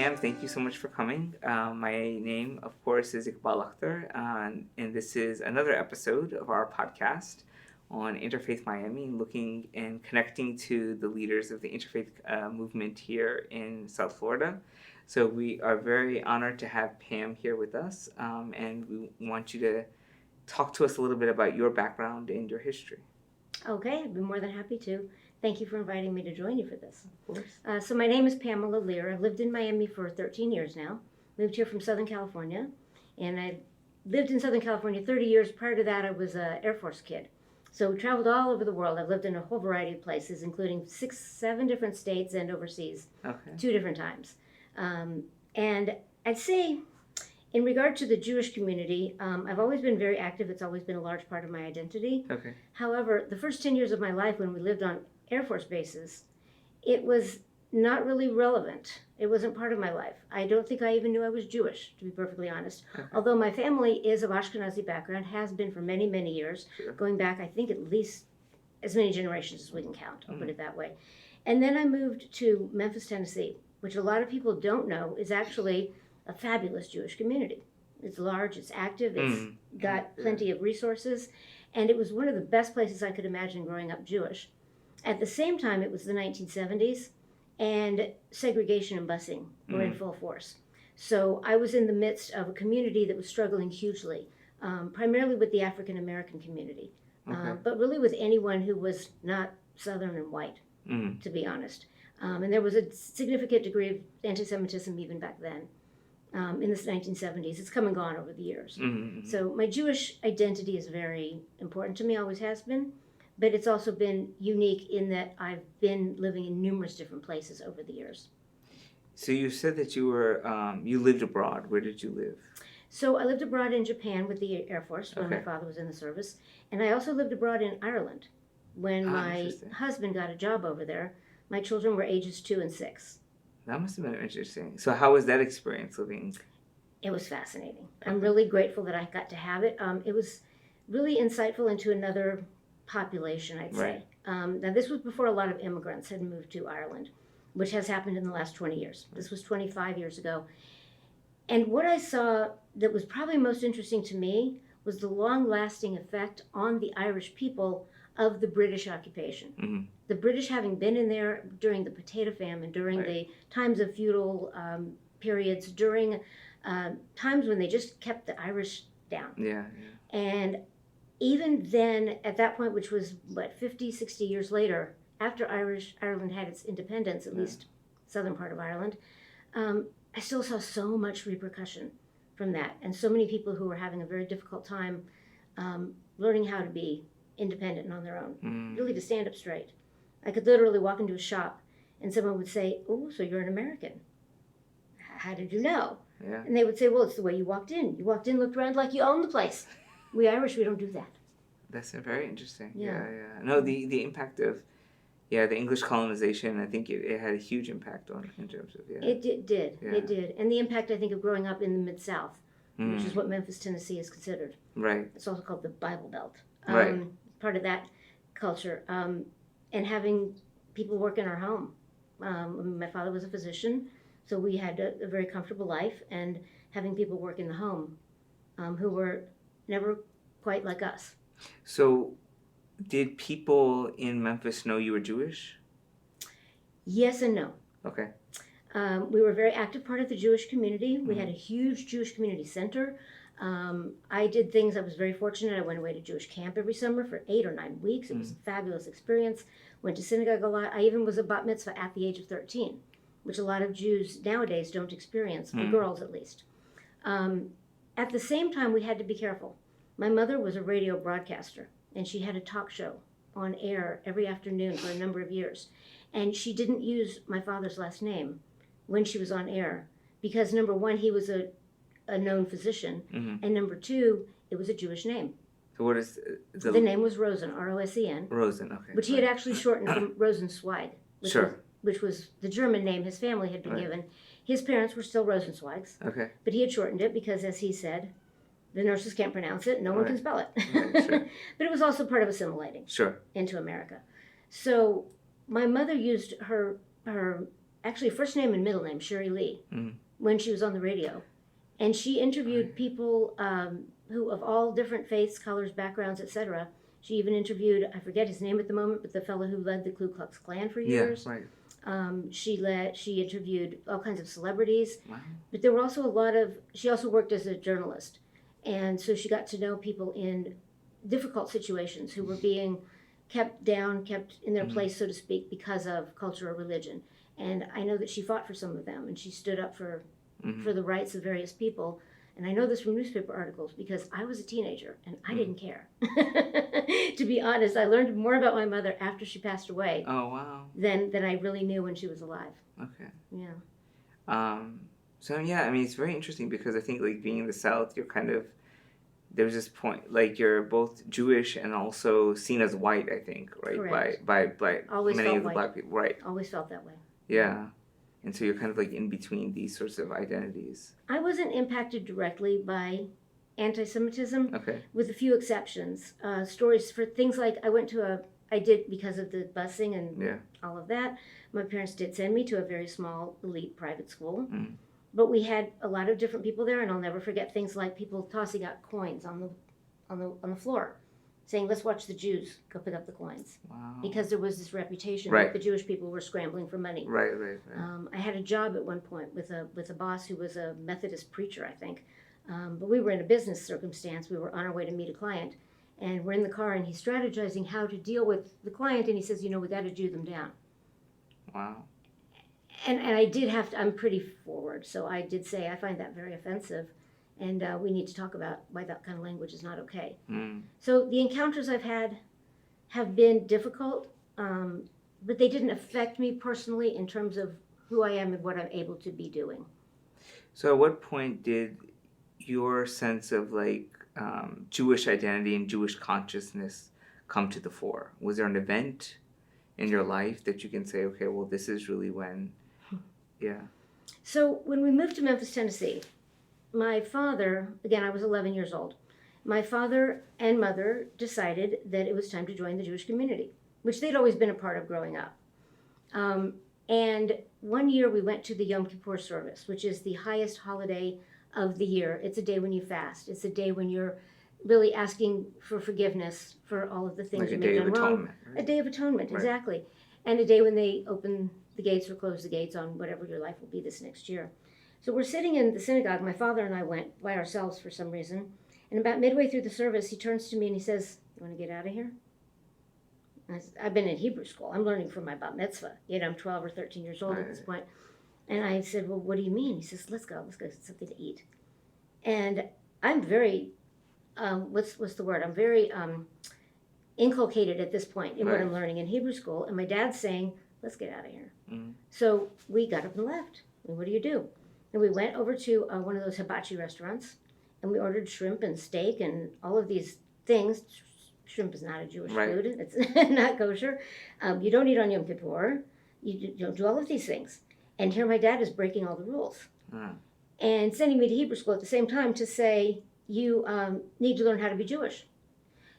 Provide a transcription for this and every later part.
Pam, thank you so much for coming. My name, of course, is Balakar, and this is another episode of our podcast on Interfaith Miami, looking and connecting to the leaders of the interfaith movement here in South Florida. So we are very honored to have Pam here with us, and we want you to talk to us a little bit about your background and your history. Okay, I'd be more than happy to. Thank you for inviting me to join you for this. Of course. So my name is Pamela Lear. I've lived in Miami for 13 years now. Moved here from Southern California. And I lived in Southern California 30 years. Prior to that, I was an Air Force kid. So we traveled all over the world. I've lived in a whole variety of places, including 7 different states and overseas, 2 different times. And I'd say, in regard to the Jewish community, I've always been very active. It's always been a large part of my identity. Okay. However, the first 10 years of my life when we lived on Air Force bases, it was not really relevant. It wasn't part of my life. I don't think I even knew I was Jewish, to be perfectly honest. Okay. Although my family is of Ashkenazi background, has been for many, many years, Sure. going back, I think, at least as many generations as we can count. I'll put it that way. And then I moved to Memphis, Tennessee, which a lot of people don't know is actually a fabulous Jewish community. It's large, it's active, it's got plenty of resources, and it was one of the best places I could imagine growing up Jewish. At the same time, it was the 1970s, and segregation and busing were in full force. So I was in the midst of a community that was struggling hugely, primarily with the African American community, but really with anyone who was not Southern and white, to be honest. And there was a significant degree of antisemitism even back then. In the 1970s. It's come and gone over the years. So my Jewish identity is very important to me, always has been, but it's also been unique in that I've been living in numerous different places over the years. So you said that you were, you lived abroad. Where did you live? So I lived abroad in Japan with the Air Force when my father was in the service, and I also lived abroad in Ireland. When my husband got a job over there, my children were ages 2 and 6. That must have been interesting. So how was that experience living? It was fascinating. I'm really grateful that I got to have it. It was really insightful into another population, I'd say. Now, this was before a lot of immigrants had moved to Ireland, which has happened in the last 20 years. This was 25 years ago. And what I saw that was probably most interesting to me was the long-lasting effect on the Irish people of the British occupation. The British having been in there during the potato famine, during the times of feudal periods, during times when they just kept the Irish down. And even then, at that point, which was, 50, 60 years later, after Ireland had its independence, at least southern part of Ireland, I still saw so much repercussion from that. And so many people who were having a very difficult time learning how to be independent and on their own, really to stand up straight. I could literally walk into a shop and someone would say, "Oh, so you're an American. How did you know?" And they would say, "Well, it's the way you walked in. You walked in, looked around like you owned the place." We Irish, we don't do that. That's very interesting. No, the impact of, the English colonization, I think it had a huge impact on, in terms of, It did. It did. And the impact, I think, of growing up in the Mid-South, which is what Memphis, Tennessee is considered. Right. It's also called the Bible Belt. Right. Part of that culture. And having people work in our home. My father was a physician, so we had a very comfortable life, and having people work in the home who were never quite like us. So did people in Memphis know you were Jewish? Yes and no. Okay. We were a very active part of the Jewish community. We had a huge Jewish community center. I did things, I was very fortunate. I went away to Jewish camp every summer for 8 or 9 weeks. It was a fabulous experience. Went to synagogue a lot. I even was a bat mitzvah at the age of 13, which a lot of Jews nowadays don't experience, for girls at least. At the same time, we had to be careful. My mother was a radio broadcaster, and she had a talk show on air every afternoon for a number of years. And she didn't use my father's last name when she was on air because, number one, he was a known physician, and number two, it was a Jewish name. So what is the name was Rosen, R-O-S-E-N. Rosen, okay. Which he had actually shortened from Rosenzweig, which was the German name his family had been given. His parents were still Rosenzweigs, but he had shortened it because, as he said, the nurses can't pronounce it, no one can spell it. But it was also part of assimilating into America. So my mother used her actually first name and middle name, Sherry Lee, Mm. when she was on the radio. And she interviewed people who of all different faiths, colors, backgrounds, etc. She even interviewed, I forget his name at the moment, but the fellow who led the Ku Klux Klan for years. Yeah, right. She interviewed all kinds of celebrities. Wow. But there were also a lot of, she also worked as a journalist. And so she got to know people in difficult situations who were being kept down, kept in their place, so to speak, because of culture or religion. And I know that she fought for some of them, and she stood up for the rights of various people. And I know this from newspaper articles because I was a teenager and I didn't care. To be honest, I learned more about my mother after she passed away. Oh, wow. Than I really knew when she was alive. Okay. Yeah. So yeah, I mean, it's very interesting because I think like being in the South, you're kind of, there's this point, like you're both Jewish and also seen as white, I think, right? Correct. By Always many felt of the white. Black people, right? Always felt that way. Yeah. And so you're kind of like in between these sorts of identities. I wasn't impacted directly by anti-Semitism, Okay. with a few exceptions. Stories for things like I did because of the busing and all of that. My parents did send me to a very small elite private school. Mm. But we had a lot of different people there, and I'll never forget things like people tossing out coins on the floor, saying, "Let's watch the Jews go pick up the coins," Wow. because there was this reputation Right. that the Jewish people were scrambling for money. Right. I had a job at one point with a boss who was a Methodist preacher, I think, but we were in a business circumstance. We were on our way to meet a client, and we're in the car, and he's strategizing how to deal with the client, and he says, "We got to Jew them down." Wow. And I did have to, I'm pretty forward, so I did say, I find that very offensive, and we need to talk about why that kind of language is not okay. Mm. So the encounters I've had have been difficult, but they didn't affect me personally in terms of who I am and what I'm able to be doing. So at what point did your sense of like Jewish identity and Jewish consciousness come to the fore? Was there an event in your life that you can say, okay, well, this is really when, yeah. So when we moved to Memphis, Tennessee, my father, again, I was 11 years old, my father and mother decided that it was time to join the Jewish community, which they'd always been a part of growing up. And one year we went to the Yom Kippur service, which is the highest holiday of the year. It's a day when you fast. It's a day when you're really asking for forgiveness for all of the things Like you a may day have of done wrong. atonement. Right? A day of atonement, Right. exactly. And a day when they open the gates or close the gates on whatever your life will be this next year. So we're sitting in the synagogue. My father and I went by ourselves for some reason. And about midway through the service, he turns to me and he says, "You want to get out of here?" I've been in Hebrew school. I'm learning from my bat mitzvah. I'm 12 or 13 years old at this point. And I said, "Well, what do you mean?" He says, let's go get something to eat." And I'm very, what's the word? I'm very inculcated at this point in what I'm learning in Hebrew school. And my dad's saying, "Let's get out of here." Mm. So we got up and left. And what do you do? And we went over to one of those hibachi restaurants, and we ordered shrimp and steak and all of these things. Shrimp is not a Jewish food. It's not kosher. You don't eat on Yom Kippur. You don't do all of these things. And here my dad is breaking all the rules. And sending me to Hebrew school at the same time to say, you need to learn how to be Jewish.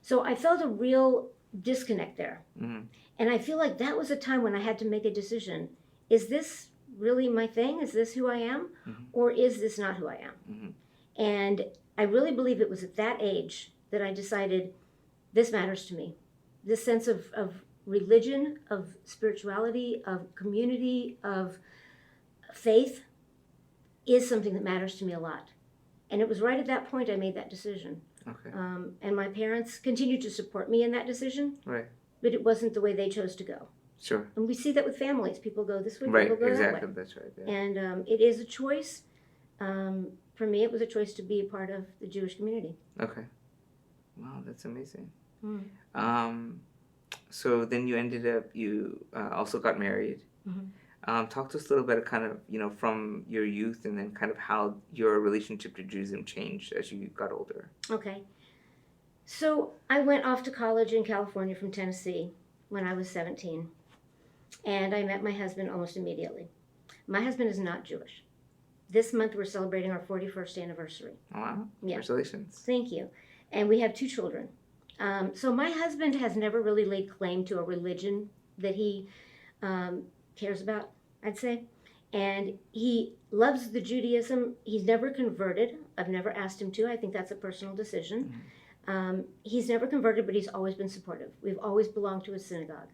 So I felt a real disconnect there. Mm-hmm. And I feel like that was a time when I had to make a decision. Is this really my thing? Is this who I am? Mm-hmm. Or is this not who I am? Mm-hmm. And I really believe it was at that age that I decided, this matters to me. This sense of religion, of spirituality, of community, of faith is something that matters to me a lot. And it was right at that point I made that decision. Okay. And my parents continued to support me in that decision. Right. But it wasn't the way they chose to go. Sure. And we see that with families. People go this way, Right. people go Exactly. that way. That's right. Yeah. And it is a choice. For me, it was a choice to be a part of the Jewish community. Okay. Wow, that's amazing. Mm. So then you also got married. Mm-hmm. Talk to us a little bit of kind of, from your youth and then kind of how your relationship to Judaism changed as you got older. Okay. So I went off to college in California from Tennessee when I was 17. And I met my husband almost immediately. My husband is not Jewish. This month we're celebrating our 41st anniversary. Wow. Yeah. Congratulations. Thank you. And we have 2 children. So my husband has never really laid claim to a religion that he cares about, I'd say. And he loves the Judaism. He's never converted. I've never asked him to. I think that's a personal decision. He's never converted, but he's always been supportive. We've always belonged to a synagogue.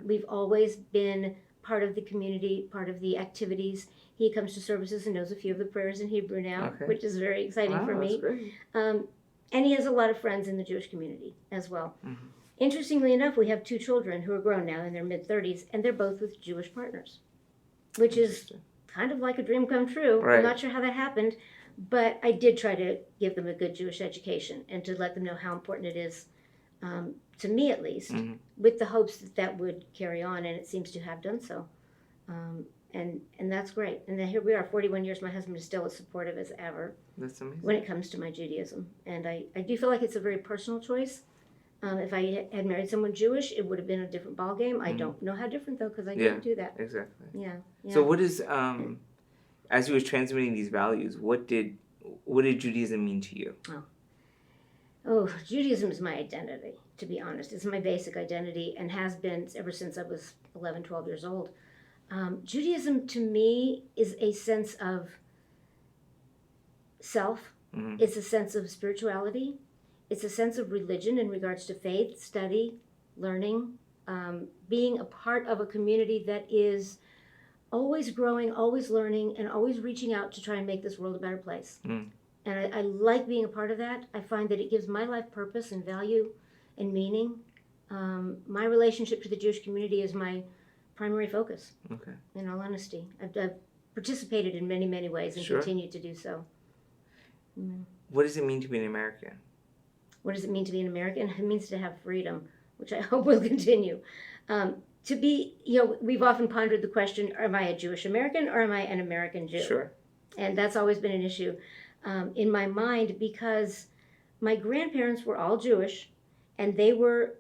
We've always been part of the community, part of the activities. He comes to services and knows a few of the prayers in Hebrew now, which is very exciting for me. Great. And he has a lot of friends in the Jewish community as well. Interestingly enough, we have 2 children who are grown now in their mid-30s, and they're both with Jewish partners, which is kind of like a dream come true. I'm not sure how that happened, but I did try to give them a good Jewish education and to let them know how important it is, to me at least, with the hopes that that would carry on, and it seems to have done so. And that's great. And then here we are, 41 years, my husband is still as supportive as ever. That's amazing. When it comes to my Judaism. And I do feel like it's a very personal choice. If I had married someone Jewish, it would have been a different ballgame. I don't know how different, though, because I didn't do that. Exactly. Yeah. So what is, as you were transmitting these values, what did Judaism mean to you? Oh, Judaism is my identity, to be honest. It's my basic identity and has been ever since I was 11, 12 years old. Judaism, to me, is a sense of self. It's a sense of spirituality. It's a sense of religion in regards to faith, study, learning, being a part of a community that is always growing, always learning, and always reaching out to try and make this world a better place. And I like being a part of that. I find that it gives my life purpose and value and meaning. My relationship to the Jewish community is my primary focus, in all honesty. I've participated in many, many ways and continue to do so. What does it mean to be an American? What does it mean to be an American? It means to have freedom, which I hope will continue. To be, we've often pondered the question, am I a Jewish American or am I an American Jew? And that's always been an issue in my mind because my grandparents were all Jewish and they were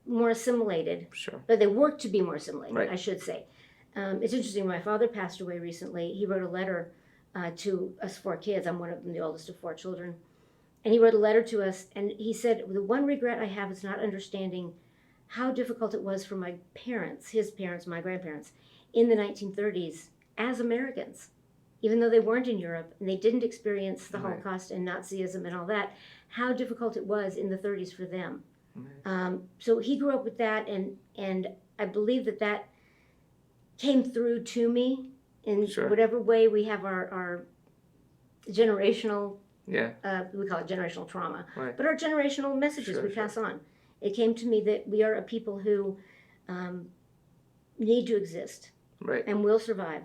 more assimilated. But they worked to be more assimilated, I should say. It's interesting, my father passed away recently. He wrote a letter to us 4 kids. I'm one of them, the oldest of 4 children. And he wrote a letter to us, and he said, the one regret I have is not understanding how difficult it was for my parents, his parents, my grandparents, in the 1930s as Americans. Even though they weren't in Europe, and they didn't experience the Holocaust and Nazism and all that, how difficult it was in the 30s for them. So he grew up with that, and I believe that came through to me in whatever way we have our generational, we call it generational trauma, but our generational messages we pass on. It came to me that we are a people who need to exist and will survive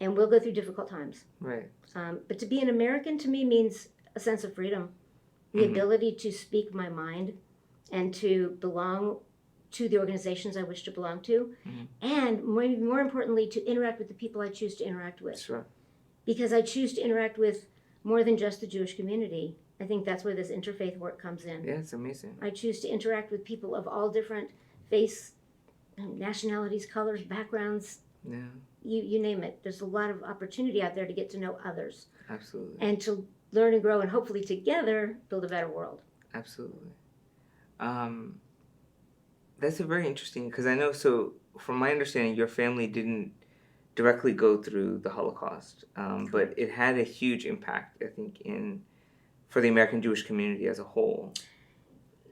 and will go through difficult times. But to be an American to me means a sense of freedom, the ability to speak my mind and to belong to the organizations I wish to belong to, and more importantly, to interact with the people I choose to interact with. Because I choose to interact with more than just the Jewish community. I think that's where this interfaith work comes in. Yeah, it's amazing. I choose to interact with people of all different faiths, nationalities, colors, backgrounds. You name it. There's a lot of opportunity out there to get to know others. Absolutely. And to learn and grow and hopefully together build a better world. Absolutely. That's a very interesting, because I know, so from my understanding, your family didn't directly go through the Holocaust, but it had a huge impact, I think, for the American Jewish community as a whole.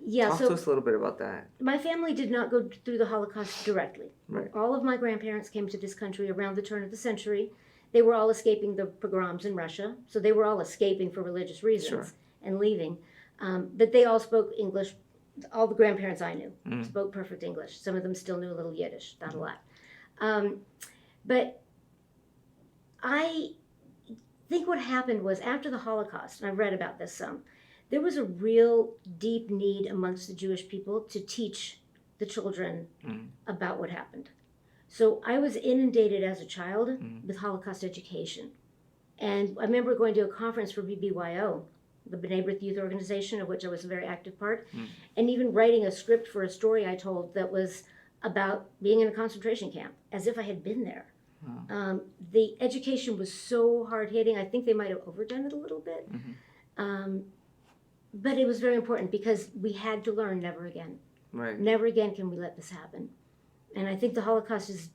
Talk to us a little bit about that. My family did not go through the Holocaust directly. All of my grandparents came to this country around the turn of the century. They were all escaping the pogroms in Russia, so they were all escaping for religious reasons and leaving. But they all spoke English. All the grandparents I knew spoke perfect English. Some of them still knew a little Yiddish, not a lot. But I think what happened was after the Holocaust, and I've read about this some, there was a real deep need amongst the Jewish people to teach the children about what happened. So I was inundated as a child with Holocaust education. And I remember going to a conference for BBYO, the B'nai B'rith Youth Organization, of which I was a very active part, and even writing a script for a story I told that was about being in a concentration camp, as if I had been there. The education was so hard-hitting. I think they might have overdone it a little bit. But it was very important because we had to learn never again. Never again can we let this happen. And I think the Holocaust is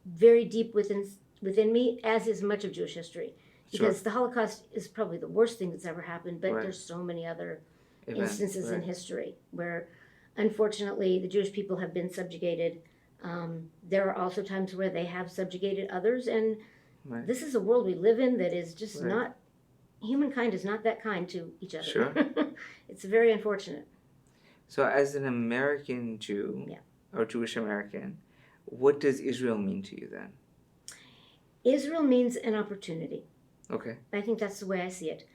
very deep within within me, as is much of Jewish history. Because Sure. the Holocaust is probably the worst thing that's ever happened, but Right. there's so many other Events, instances in right. history where, unfortunately, the Jewish people have been subjugated. There are also times where they have subjugated others, and Right. this is a world we live in that is just Right. not, humankind is not that kind to each other. Sure. It's very unfortunate. So, as an American Jew, Yeah. or Jewish American, what does Israel mean to you then? Israel means an opportunity. Okay. I think that's the way I see it.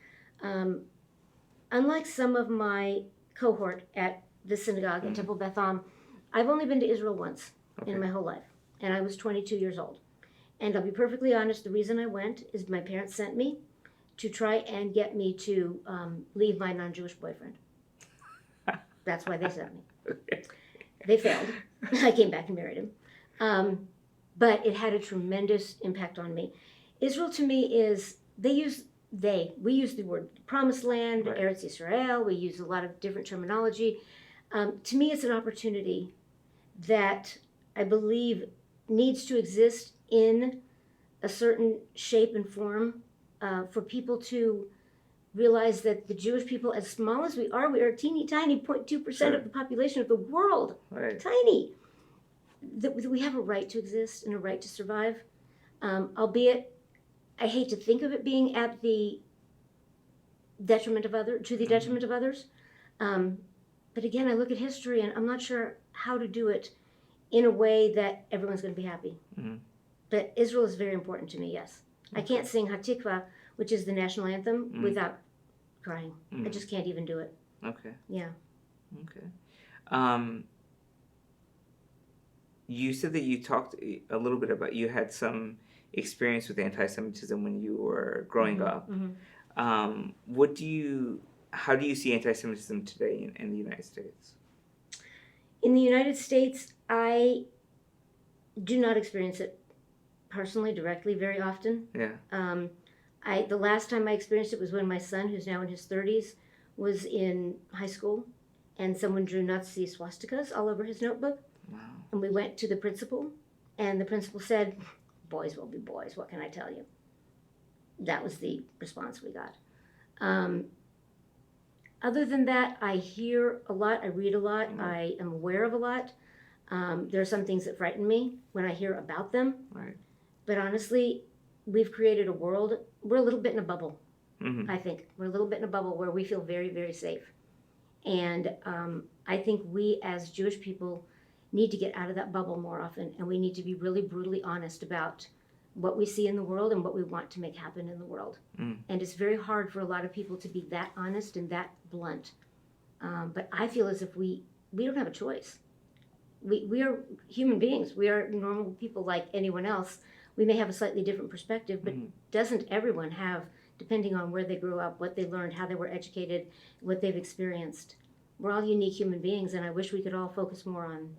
Unlike some of my cohort at the synagogue at Temple Beth Am, I've only been to Israel once in my whole life, and I was 22 years old. And I'll be perfectly honest, the reason I went is my parents sent me to try and get me to leave my non-Jewish boyfriend. That's why they sent me. Okay. They failed. I came back and married him. But it had a tremendous impact on me. Israel to me is, we use the word promised land, Right. Eretz Yisrael, we use a lot of different terminology. To me, it's an opportunity that I believe needs to exist in a certain shape and form for people to realize that the Jewish people, as small as we are a teeny tiny 0.2% Sure. of the population of the world. Right. Tiny. That we have a right to exist and a right to survive. Albeit, I hate to think of it being at the detriment of others. But again, I look at history and I'm not sure how to do it in a way that everyone's going to be happy. Mm-hmm. But Israel is very important to me, yes. I can't sing Hatikva, which is the national anthem, without crying. I just can't even do it. Okay. Yeah. Okay. You said that you talked a little bit about, you had some experience with anti-Semitism when you were growing up. Mm-hmm. How do you see anti-Semitism today in the United States? In the United States, I do not experience it personally, directly, very often. Yeah. The last time I experienced it was when my son, who's now in his 30s, was in high school, and someone drew Nazi swastikas all over his notebook. Wow. And we went to the principal, and the principal said, "Boys will be boys, what can I tell you?" That was the response we got. Other than that, I hear a lot, I read a lot, I am aware of a lot. There are some things that frighten me when I hear about them. Right. But honestly, we've created a world, we're a little bit in a bubble, Mm-hmm. I think. We're a little bit in a bubble where we feel very, very safe. And I think we as Jewish people need to get out of that bubble more often, and we need to be really brutally honest about what we see in the world and what we want to make happen in the world. And it's very hard for a lot of people to be that honest and that blunt. But I feel as if we don't have a choice. We are human beings. We are normal people like anyone else. We may have a slightly different perspective, but doesn't everyone have, depending on where they grew up, what they learned, how they were educated, what they've experienced? We're all unique human beings, and I wish we could all focus more on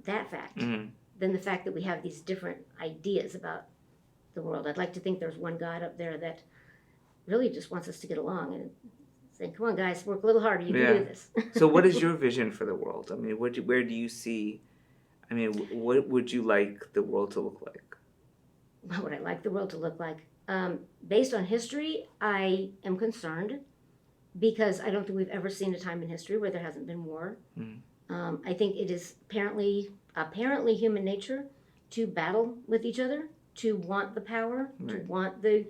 that fact than the fact that we have these different ideas about the world. I'd like to think there's one God up there that really just wants us to get along and say, "Come on, guys, work a little harder. You can do this." So what is your vision for the world? I mean, where do you see, I mean, what would you like the world to look like? What would I like the world to look like? Based on history, I am concerned because I don't think we've ever seen a time in history where there hasn't been war. I think it is apparently human nature to battle with each other, to want the power, to want to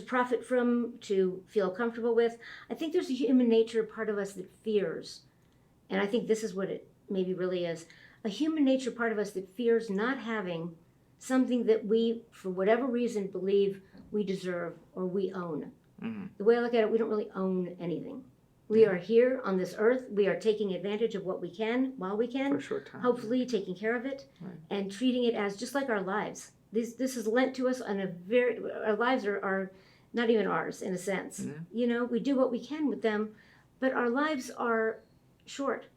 profit from, to feel comfortable with. I think there's a human nature part of us that fears, and I think this is what it maybe really is, a human nature part of us that fears not having something that we, for whatever reason, believe we deserve or we own. The way I look at it, we don't really own anything. We are here on this earth. We are taking advantage of what we can while we can, For a short time. hopefully taking care of it and treating it as just like our lives. This is lent to us on our lives are not even ours in a sense. You know, we do what we can with them, but our lives are short.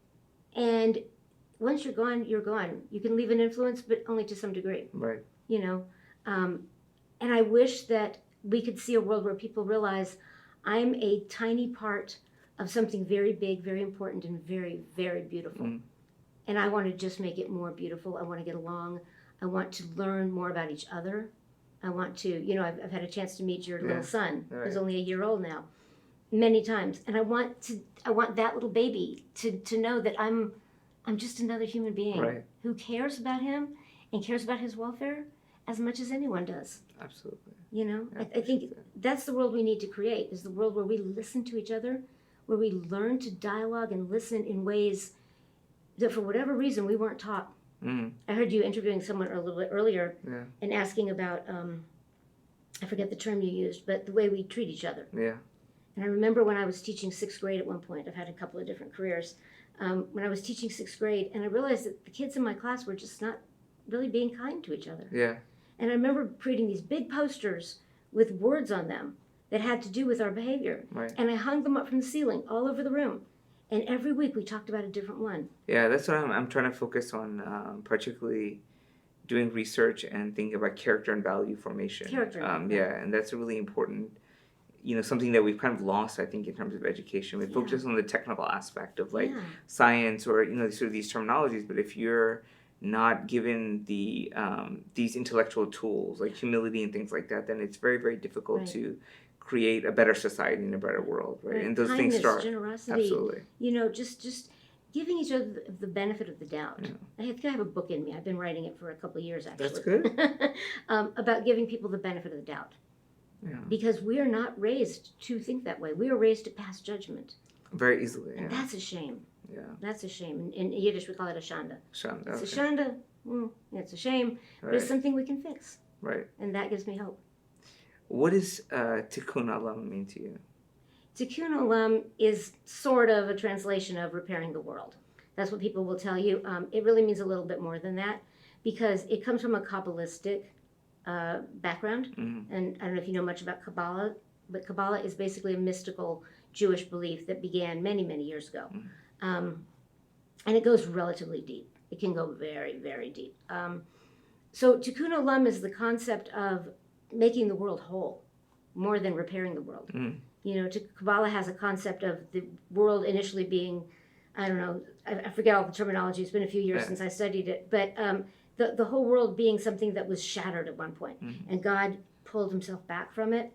And once you're gone, you're gone. You can leave an influence, but only to some degree. Right. You know, and I wish that we could see a world where people realize I'm a tiny part of something very big, very important, and very, very beautiful. And I want to just make it more beautiful. I want to get along. I want to learn more about each other. I want to, I've had a chance to meet your little son, who's only a year old now, many times. And I want that little baby to know that I'm just another human being who cares about him and cares about his welfare as much as anyone does. Absolutely. I think that's the world we need to create, is the world where we listen to each other, where we learn to dialogue and listen in ways that for whatever reason we weren't taught. I heard you interviewing someone a little bit earlier and asking about, I forget the term you used, but the way we treat each other. Yeah. And I remember when I was teaching 6th grade at one point, I've had a couple of different careers, when I was teaching 6th grade, and I realized that the kids in my class were just not really being kind to each other. Yeah. And I remember creating these big posters with words on them that had to do with our behavior. Right. And I hung them up from the ceiling all over the room. And every week we talked about a different one. Yeah, that's what I'm trying to focus on, particularly doing research and thinking about character and value formation. And that's really important. Something that we've kind of lost, I think, in terms of education. We focus on the technical aspect of science or sort of these terminologies, but if you're not given the these intellectual tools like humility and things like that, then it's very, very difficult to create a better society and a better world, right? And those Kindness, things start generosity, absolutely. Just giving each other the benefit of the doubt. I think I have a book in me. I've been writing it for a couple of years, actually. That's good. About giving people the benefit of the doubt. Yeah. Because we are not raised to think that way. We are raised to pass judgment. Very easily, and that's a shame. Yeah. That's a shame. In Yiddish, we call it a shanda. Shanda. It's a shanda. It's a shame, but it's something we can fix. Right. And that gives me hope. What does Tikkun Olam mean to you? Tikkun Olam is sort of a translation of repairing the world. That's what people will tell you. It really means a little bit more than that, because it comes from a Kabbalistic background. And I don't know if you know much about Kabbalah, but Kabbalah is basically a mystical Jewish belief that began many, many years ago. And it goes relatively deep. It can go very, very deep. So Tikkun Olam is the concept of making the world whole, more than repairing the world. Kabbalah has a concept of the world initially being, I don't know, I forget all the terminology. It's been a few years since I studied it, but the whole world being something that was shattered at one point, and God pulled himself back from it.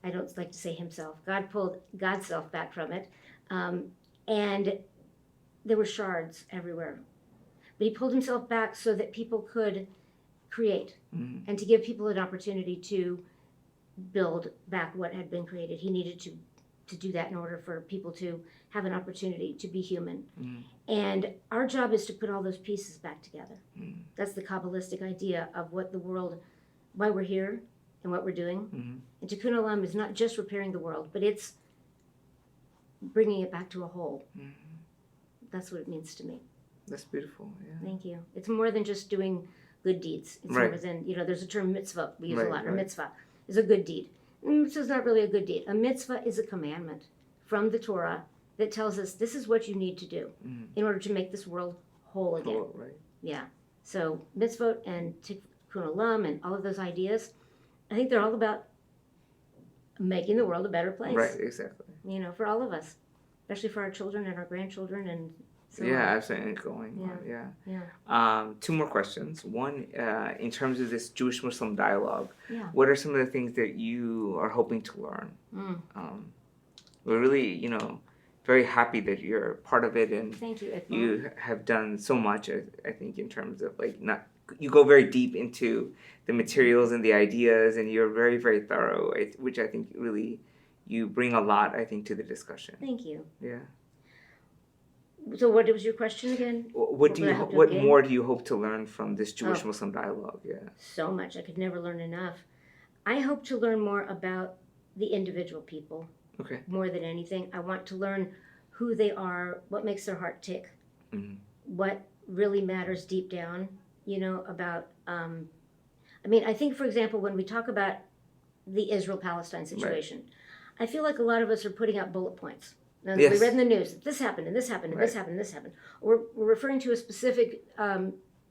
I don't like to say himself. God pulled God's self back from it, and there were shards everywhere. But he pulled himself back so that people could create, and to give people an opportunity to build back what had been created. He needed to do that in order for people to have an opportunity to be human. And our job is to put all those pieces back together. That's the Kabbalistic idea of what the world, why we're here and what we're doing. And Tikkun Olam is not just repairing the world, but it's bringing it back to a whole. That's what it means to me. That's beautiful. Yeah. Thank you. It's more than just doing good deeds. It's more than, there's a term mitzvah we use a lot, or mitzvah is a good deed. Mitzvah is not really a good deed. A mitzvah is a commandment from the Torah that tells us this is what you need to do in order to make this world whole again. Yeah. So mitzvot and Tikkun Olam and all of those ideas, I think they're all about making the world a better place. Right, exactly. For all of us, especially for our children and our grandchildren and so on. Absolutely. Going on. 2 more questions. One, in terms of this Jewish-Muslim dialogue, what are some of the things that you are hoping to learn? We're really, very happy that you're part of it, and thank you, you have done so much, I think, in terms of you go very deep into the materials and the ideas, and you're very, very thorough, which I think really you bring a lot, I think, to the discussion. Thank you. Yeah. So what was your question again? What more do you hope to learn from this Jewish-Muslim dialogue? Yeah. So much. I could never learn enough. I hope to learn more about the individual people. Okay. More than anything. I want to learn who they are, what makes their heart tick, what really matters deep down, about, I think, for example, when we talk about the Israel-Palestine situation, I feel like a lot of us are putting out bullet points. Now, we read in the news that this happened, and this happened, and this happened, and this happened. Or we're referring to a specific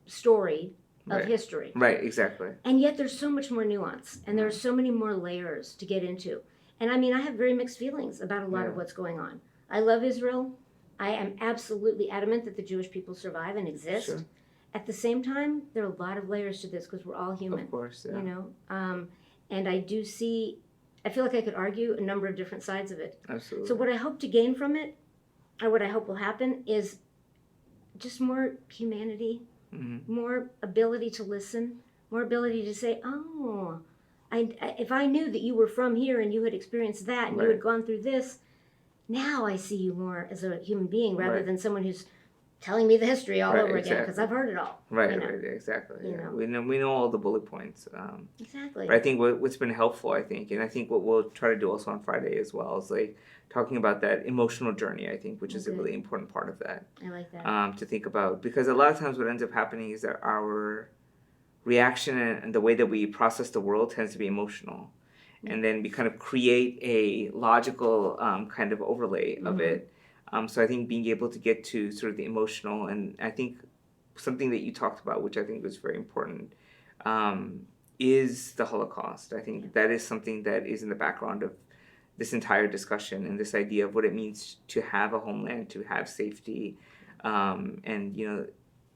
story of history. Right, exactly. And yet there's so much more nuance, and there are so many more layers to get into. And I have very mixed feelings about a lot of what's going on. I love Israel. I am absolutely adamant that the Jewish people survive and exist. Sure. at the same time, there are a lot of layers to this because we're all human. Of course, yeah. You know, and I feel like I could argue a number of different sides of it. Absolutely. So what I hope to gain from it, or what I hope will happen, is just more humanity, more ability to listen, more ability to say, oh, if I knew that you were from here and you had experienced that and you had gone through this, now I see you more as a human being rather than someone who's telling me the history all over again because I've heard it all. Right, exactly. Yeah. We know all the bullet points. Exactly. But I think what's been helpful, and I think what we'll try to do also on Friday as well, is like talking about that emotional journey, I think, which is a really important part of that. I like that. To think about, because a lot of times what ends up happening is that our reaction and the way that we process the world tends to be emotional. And then we kind of create a logical kind of overlay of it. So I think being able to get to sort of the emotional, and I think something that you talked about, which I think was very important, is the Holocaust. I think that is something that is in the background of this entire discussion, and this idea of what it means to have a homeland, to have safety. And, you know,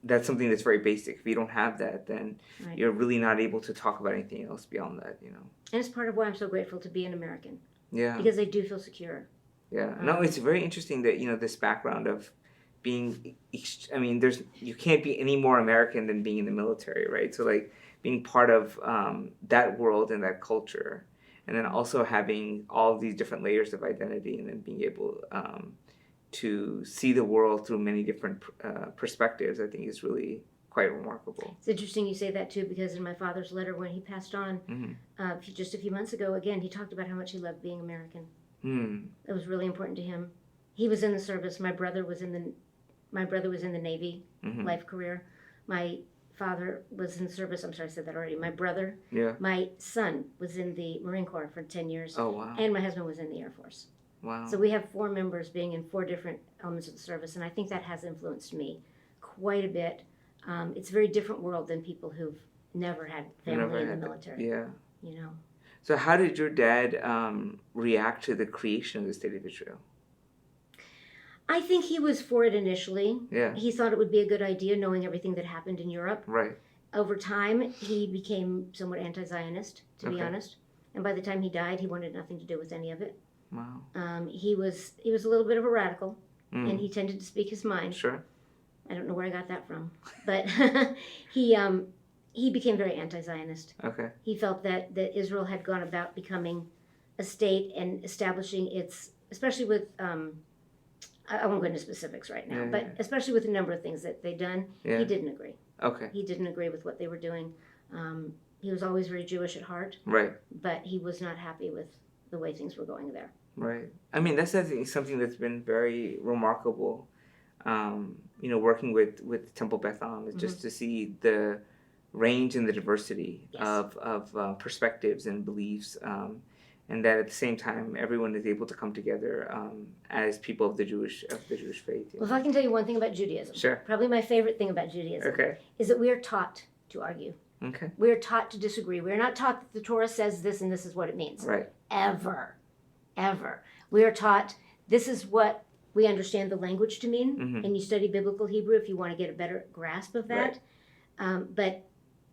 that's something that's very basic. If you don't have that, then you're really not able to talk about anything else beyond that, you know. And it's part of why I'm so grateful to be an American. Yeah. Because I do feel secure. Yeah. No, it's very interesting that, you know, this background of being, I mean, you can't be any more American than being in the military, right? So, like, being part of that world and that culture, and then also having all of these different layers of identity, and then being able to see the world through many different perspectives, I think is really quite remarkable. It's interesting you say that too, because in my father's letter when he passed on just a few months ago, again, he talked about how much he loved being American. It was really important to him. He was in the service. My brother was in the Navy life career. My father was in the service. I'm sorry, I said that already. My brother, my son was in the Marine Corps for 10 years. Oh, wow. And my husband was in the Air Force. Wow. So we have 4 members being in 4 different elements of the service, and I think that has influenced me quite a bit. It's a very different world than people who've never had family in the military. Yeah. You know. So how did your dad react to the creation of the State of Israel? I think he was for it initially. Yeah. He thought it would be a good idea, knowing everything that happened in Europe. Right. Over time, he became somewhat anti-Zionist, to be honest. And by the time he died, he wanted nothing to do with any of it. Wow. He was a little bit of a radical, and he tended to speak his mind. Sure. I don't know where I got that from, but he became very anti-Zionist. Okay. He felt that Israel had gone about becoming a state and establishing its, especially with, I won't go into specifics right now, but especially with a number of things that they'd done, he didn't agree. Okay. He didn't agree with what they were doing. He was always very Jewish at heart. Right. But he was not happy with the way things were going there. Right. I mean, that's something that's been very remarkable. You know, working with Temple Beth Am is just to see the range and the diversity of perspectives and beliefs, and that at the same time everyone is able to come together as people of the Jewish faith. Well, if I can tell you one thing about Judaism, sure. Probably my favorite thing about Judaism, is that we are taught to argue. Okay. We are taught to disagree. We are not taught that the Torah says this and this is what it means. Right. Ever. We are taught this is what we understand the language to mean, and you study biblical Hebrew if you want to get a better grasp of that. Right. But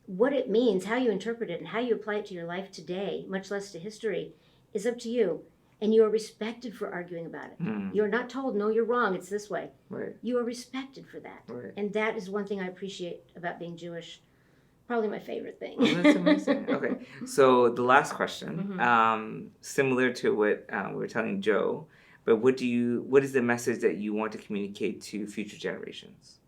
what it means, how you interpret it, and how you apply it to your life today, much less to history, is up to you. And you are respected for arguing about it. You're not told, no, you're wrong, it's this way. Right. You are respected for that. Right. And that is one thing I appreciate about being Jewish. Probably my favorite thing. Oh, that's amazing. Okay. So the last question, similar to what we were telling Joe, but what is the message that you want to communicate to future generations?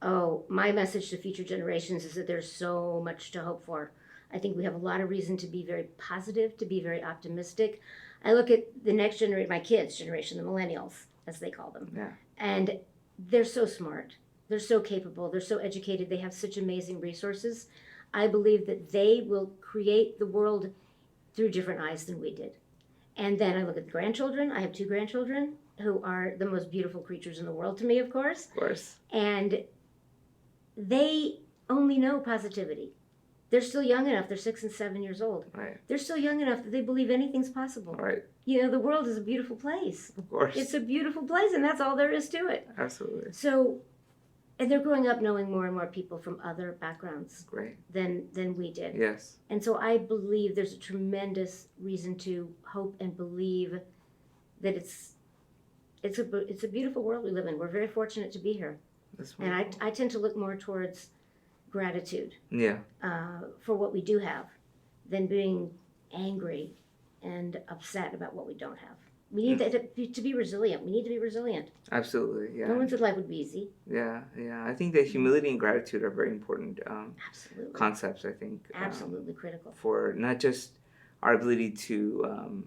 Oh, my message to future generations is that there's so much to hope for. I think we have a lot of reason to be very positive, to be very optimistic. I look at the next generation, my kids' generation, the millennials, as they call them. Yeah. And they're so smart. They're so capable. They're so educated. They have such amazing resources. I believe that they will create the world through different eyes than we did. And then I look at the grandchildren. I have 2 grandchildren who are the most beautiful creatures in the world to me, of course. Of course. And they only know positivity. They're still young enough. They're 6 and 7 years old. Right. They're still young enough that they believe anything's possible. Right. You know, the world is a beautiful place. Of course. It's a beautiful place, and that's all there is to it. Absolutely. So And they're growing up knowing more and more people from other backgrounds Great. than we did. Yes. And so I believe there's a tremendous reason to hope and believe that it's a beautiful world we live in. We're very fortunate to be here. That's and wonderful. I tend to look more towards gratitude Yeah. For what we do have than being angry and upset about what we don't have. We need to be resilient. We need to be resilient. Absolutely. Yeah. No one said life would be easy. Yeah. Yeah. I think that humility and gratitude are very important Absolutely. concepts, I think. Absolutely critical. For not just our ability to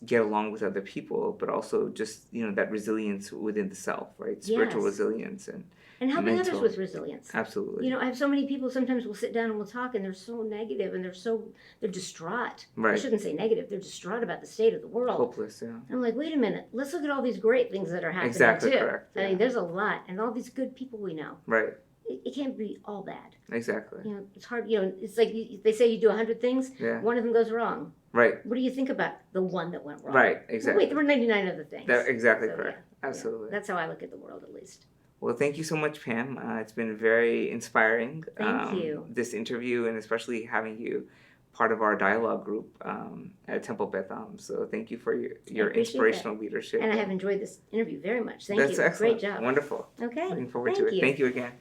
get along with other people, but also just, that resilience within the self, right? Spiritual Yes. resilience and helping mental. others with resilience. Absolutely. I have so many people sometimes we'll sit down and we'll talk and they're so negative and they're distraught. I Right. shouldn't say negative, they're distraught about the state of the world. Hopeless, yeah. And I'm like, wait a minute, let's look at all these great things that are happening Exactly too. correct. I Yeah. mean, there's a lot, and all these good people we know. Right. It can't be all bad. Exactly. It's hard. It's like they say you do 100 things, Yeah. one of them goes wrong. Right. What do you think about the one that went wrong? Right. Well, Exactly. wait, there were 99 other things. Exactly So, correct. yeah. Absolutely. That's how I look at the world, at least. Well, thank you so much, Pam. It's been very inspiring. Thank you. This interview, and especially having you part of our dialogue group at Temple Beth Am. So thank you for your inspirational leadership. And I have enjoyed this interview very much. Thank That's you. excellent. Great job. Wonderful. Okay. Looking forward Thank to it. you. Thank you again.